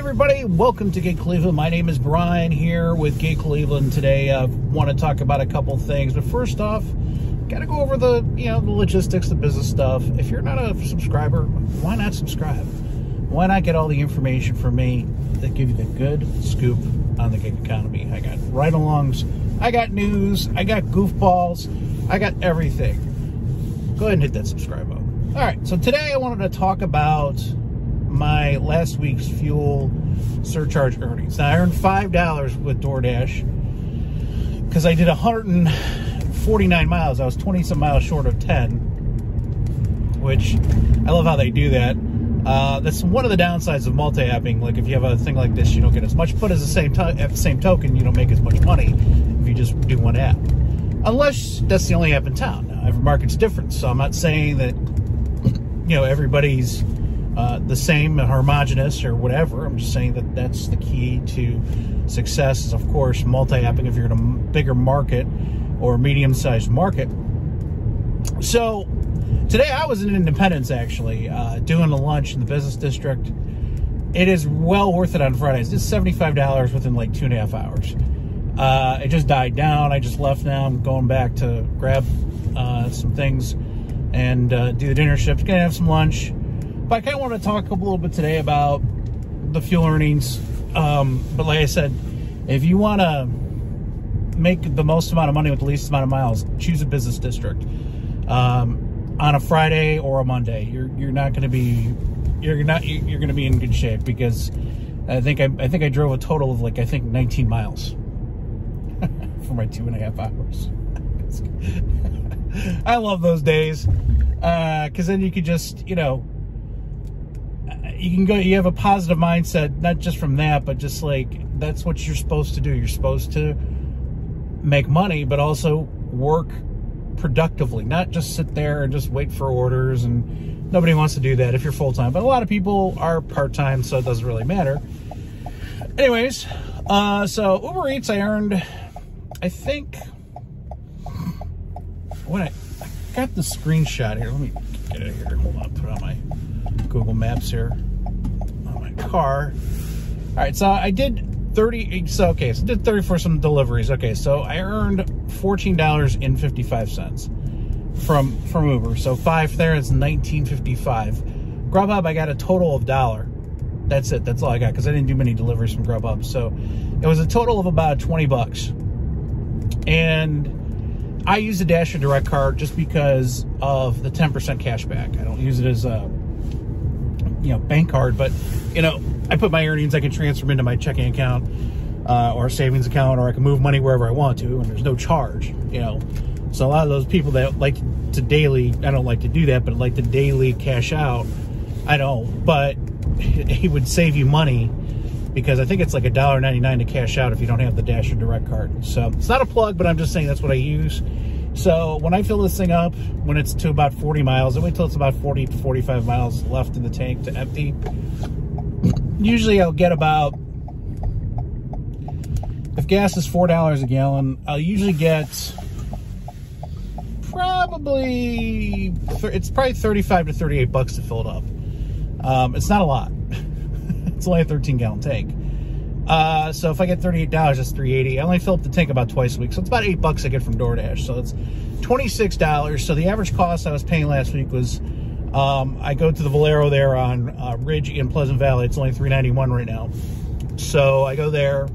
everybody, welcome to Gay Cleveland. My name is Brian here with Gay Cleveland. Today I want to talk about a couple things, but first off, got to go over the logistics, the business stuff. If you're not a subscriber, why not subscribe? Why not get all the information from me that give you the good scoop on the gig economy? I got ride-alongs, I got news, I got goofballs, I got everything. Go ahead and hit that subscribe button. All right, so today I wanted to talk about my last week's fuel surcharge earnings. Now, I earned $5 with DoorDash because I did 149 miles. I was 20 some miles short of 10, which I love how they do that. That's one of the downsides of multi-apping. Like, if you have a thing like this, you don't get as much, but at the same token, you don't make as much money if you just do one app. Unless that's the only app in town. Now, every market's different, so I'm not saying that, everybody's the same, homogenous or whatever. I'm just saying that that's the key to success is, of course, multi-apping if you're in a bigger market or medium-sized market. So today I was in Independence, actually, doing a lunch in the business district. It is well worth it on Fridays. It's $75 within like 2.5 hours. It just died down. I just left now. I'm going back to grab some things and do the dinner shift. Gonna have some lunch. But I kind of want to talk a little bit today about the fuel earnings. But like I said, if you want to make the most amount of money with the least amount of miles, choose a business district. On a Friday or a Monday, you're going to be in good shape, because I think I drove a total of 19 miles for my 2.5 hours. I love those days, because then you could just you can go, you have a positive mindset, not just from that, but just that's what you're supposed to do. You're supposed to make money, but also work productively, not just sit there and just wait for orders. And nobody wants to do that if you're full-time, but a lot of people are part-time, so it doesn't really matter. Anyways, so Uber Eats, I earned, I think, when I got the screenshot here, let me get it here, hold on, put it on my Google Maps here on my car. All right, so I did 30, so I did 30 for some deliveries. Okay, so I earned $14.55 from Uber. So 5 there is $19.55. Grubhub, I got a total of $1. That's it. That's all I got, because I didn't do many deliveries from Grubhub. So it was a total of about 20 bucks. And I use the Dasher Direct card just because of the 10% cash back. I don't use it as a bank card, but I put my earnings, I can transfer them into my checking account or a savings account, or I can move money wherever I want to, and there's no charge. So a lot of those people that like to daily, I don't like to do that, but like to daily cash out, I don't, but it would save you money, because I think it's like $1.99 to cash out if you don't have the Dasher Direct card. So it's not a plug, but I'm just saying that's what I use. So when I fill this thing up, when it's to about 40 miles, I wait till it's about 40 to 45 miles left in the tank to empty. Usually I'll get about, if gas is $4 a gallon, I'll usually get it's probably 35 to 38 bucks to fill it up. It's not a lot. It's only a 13-gallon tank. So if I get $38, that's $3.80. I only fill up the tank about twice a week, so it's about $8 I get from DoorDash. So it's $26. So the average cost I was paying last week was, I go to the Valero there on Ridge in Pleasant Valley. It's only $3.91 right now. So I go there.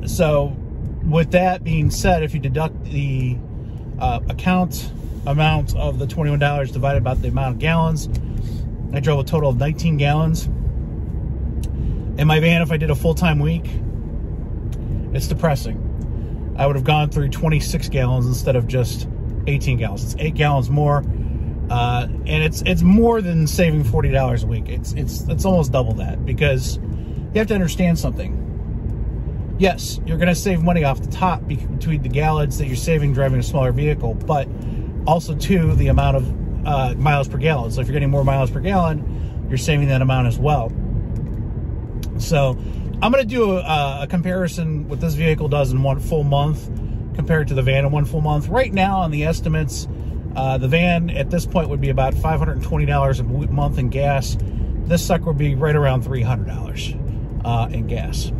So with that being said, if you deduct the account amount of the $21 divided by the amount of gallons, I drove a total of 19 gallons. In my van, if I did a full-time week, it's depressing. I would have gone through 26 gallons instead of just 18 gallons. It's 8 gallons more, and it's more than saving $40 a week. It's almost double that, because you have to understand something. Yes, you're going to save money off the top between the gallons that you're saving driving a smaller vehicle, but also, too, the amount of miles per gallon. So if you're getting more miles per gallon, you're saving that amount as well. So I'm going to do a comparison what this vehicle does in one full month compared to the van in one full month. Right now on the estimates, the van at this point would be about $520 a month in gas. This sucker would be right around $300. in gas.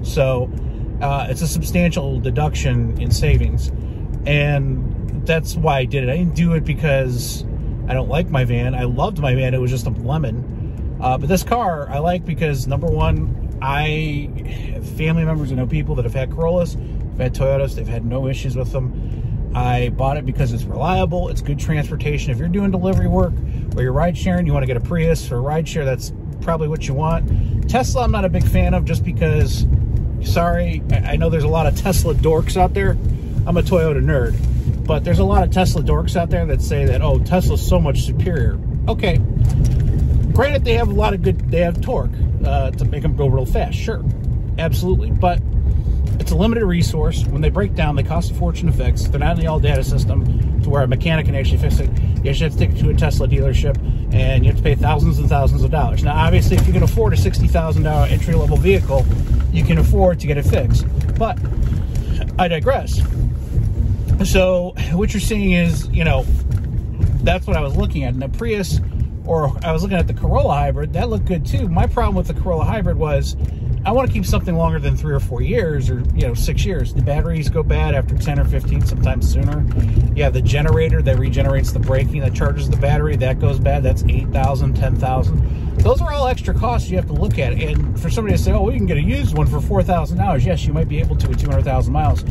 So it's a substantial deduction in savings, and that's why I did it. I didn't do it because I don't like my van. I loved my van. It was just a lemon. But this car I like because, number one, I have family members and know people that have had Corollas, have had Toyotas, they've had no issues with them. I bought it because it's reliable, it's good transportation. If you're doing delivery work or you're ride sharing, you want to get a Prius or a ride share, that's probably what you want. Tesla I'm not a big fan of, just because, sorry, I know there's a lot of Tesla dorks out there. I'm a Toyota nerd, but there's a lot of Tesla dorks out there that say that, oh, Tesla's so much superior. Okay, granted, they have a lot of good, they have torque to make them go real fast, sure, absolutely, but it's a limited resource. When they break down, they cost a fortune to fix. They're not in the all data system to where a mechanic can actually fix it. You actually have to take it to a Tesla dealership, and you have to pay thousands and thousands of dollars. Now, obviously, if you can afford a $60,000 entry-level vehicle, you can afford to get it fixed. But I digress. So what you're seeing is, you know, that's what I was looking at. And the Prius, or I was looking at the Corolla Hybrid, that looked good too. My problem with the Corolla Hybrid was I want to keep something longer than 3 or 4 years, or, you know, 6 years. The batteries go bad after 10 or 15, sometimes sooner. You have the generator that regenerates the braking, that charges the battery, that goes bad. That's $8,000, $10,000. Those are all extra costs you have to look at. And for somebody to say, oh, we can get a used one for $4,000. Yes, you might be able to with 200,000 miles.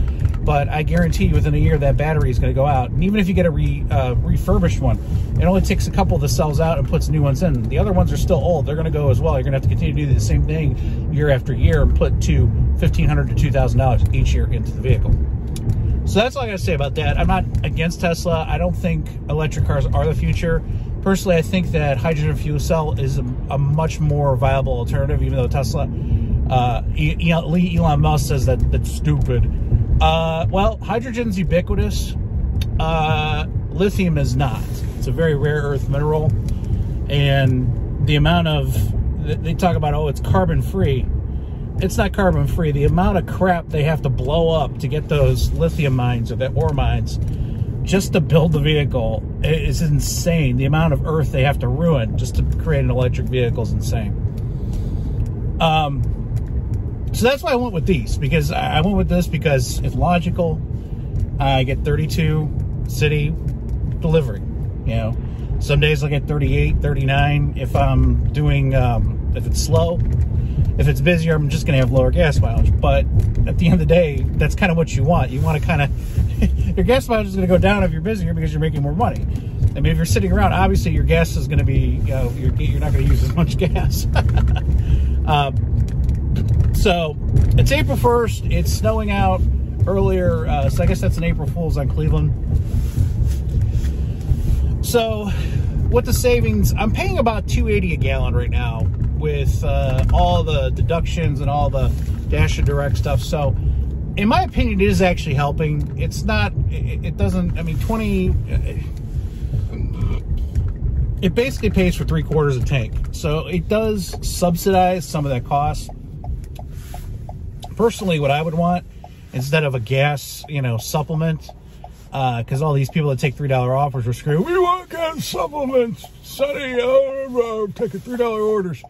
But I guarantee you within a year that battery is going to go out. And even if you get a refurbished one, it only takes a couple that sells out and puts new ones in. The other ones are still old. They're going to go as well. You're going to have to continue to do the same thing year after year and put $1,500 to $2,000 each year into the vehicle. So that's all I got to say about that. I'm not against Tesla. I don't think electric cars are the future. Personally, I think that hydrogen fuel cell is a much more viable alternative, even though Tesla, Elon Musk says that that's stupid. Well, hydrogen's ubiquitous. Lithium is not. It's a very rare earth mineral. And the amount of, they talk about, oh, it's carbon free. It's not carbon free. The amount of crap they have to blow up to get those lithium mines or the ore mines just to build the vehicle is insane. The amount of earth they have to ruin just to create an electric vehicle is insane. So that's why I went with these, because I went with this because it's logical. I get 32 city delivery, you know. Some days I'll get 38, 39 if I'm doing, if it's slow. If it's busier, I'm just going to have lower gas mileage. But at the end of the day, that's kind of what you want. You want to kind of, your gas mileage is going to go down if you're busier because you're making more money. I mean, if you're sitting around, obviously your gas is going to be, you know, you're not going to use as much gas. So it's April 1st. It's snowing out earlier. So I guess that's an April Fool's on Cleveland. So with the savings, I'm paying about $2.80 a gallon right now with all the deductions and all the Dash and Direct stuff. So in my opinion, it is actually helping. It's not, it doesn't, I mean, it basically pays for 3/4 a tank. So it does subsidize some of that cost. Personally, what I would want, instead of a gas, you know, supplement, because all these people that take $3 offers were screaming, we want gas supplements, Sonny, taking $3 orders.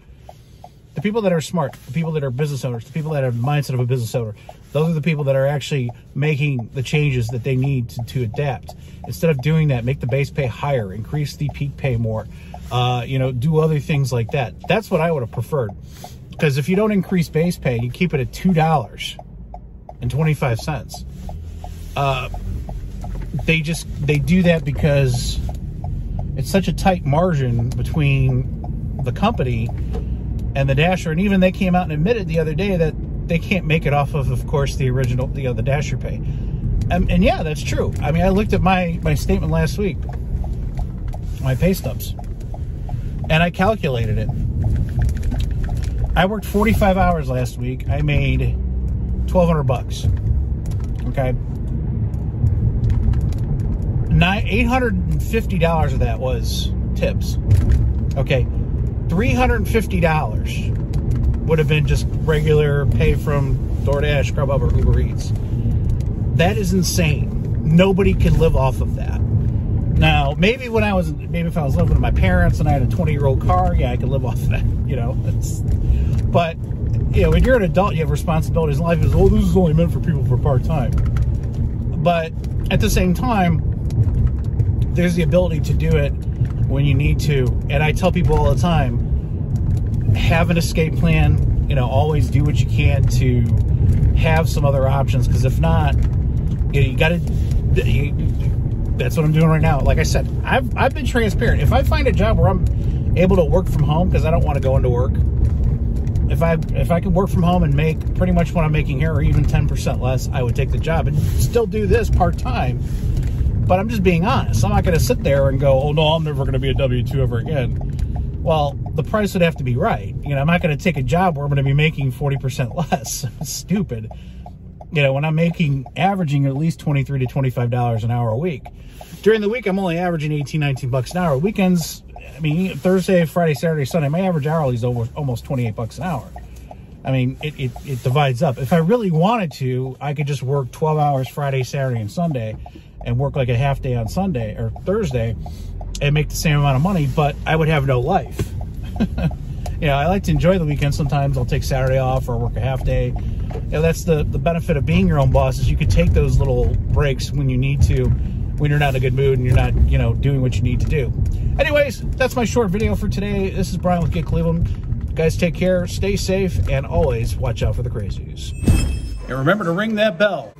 The people that are smart, the people that are business owners, the people that have the mindset of a business owner, those are the people that are actually making the changes that they need to adapt. Instead of doing that, make the base pay higher, increase the peak pay more, you know, do other things like that. That's what I would have preferred. Because if you don't increase base pay, you keep it at $2.25. They do that because it's such a tight margin between the company and the Dasher, and even they came out and admitted the other day that they can't make it off of course, the original, the Dasher pay. And yeah, that's true. I mean, I looked at my statement last week, my pay stubs, and I calculated it. I worked 45 hours last week. I made $1,200. Okay. $850 of that was tips. Okay. $350 would have been just regular pay from DoorDash, Grubhub, or Uber Eats. That is insane. Nobody can live off of that. Now, know, maybe if I was living with my parents and I had a 20-year-old car, yeah, I could live off of that, you know. But, you know, when you're an adult, you have responsibilities in life. Is, oh, this is only meant for people for part-time. But at the same time, there's the ability to do it when you need to. And I tell people all the time, have an escape plan, you know, always do what you can to have some other options, because if not, you gotta, that's what I'm doing right now. Like I said, I've been transparent. If I find a job where I'm able to work from home, because I don't want to go into work, if I could work from home and make pretty much what I'm making here, or even 10% less, I would take the job and still do this part-time. But I'm just being honest. I'm not going to sit there and go, oh no, I'm never going to be a W-2 ever again. Well, the price would have to be right. You know, I'm not going to take a job where I'm going to be making 40% less. It's stupid. You know, when I'm averaging at least $23 to $25 an hour a week. During the week, I'm only averaging 18, 19 bucks an hour. Weekends, I mean, Thursday, Friday, Saturday, Sunday, my average hourly is almost 28 bucks an hour. I mean, it divides up. If I really wanted to, I could just work 12 hours Friday, Saturday, and Sunday, and work like a half day on Sunday or Thursday and make the same amount of money, but I would have no life. You know, I like to enjoy the weekend. Sometimes I'll take Saturday off or work a half day. You know, that's the benefit of being your own boss, is you can take those little breaks when you need to, when you're not in a good mood and you're not, you know, doing what you need to do. Anyways, that's my short video for today. This is Brian with Get Cleveland. Guys, take care, stay safe, and always watch out for the crazies. And remember to ring that bell.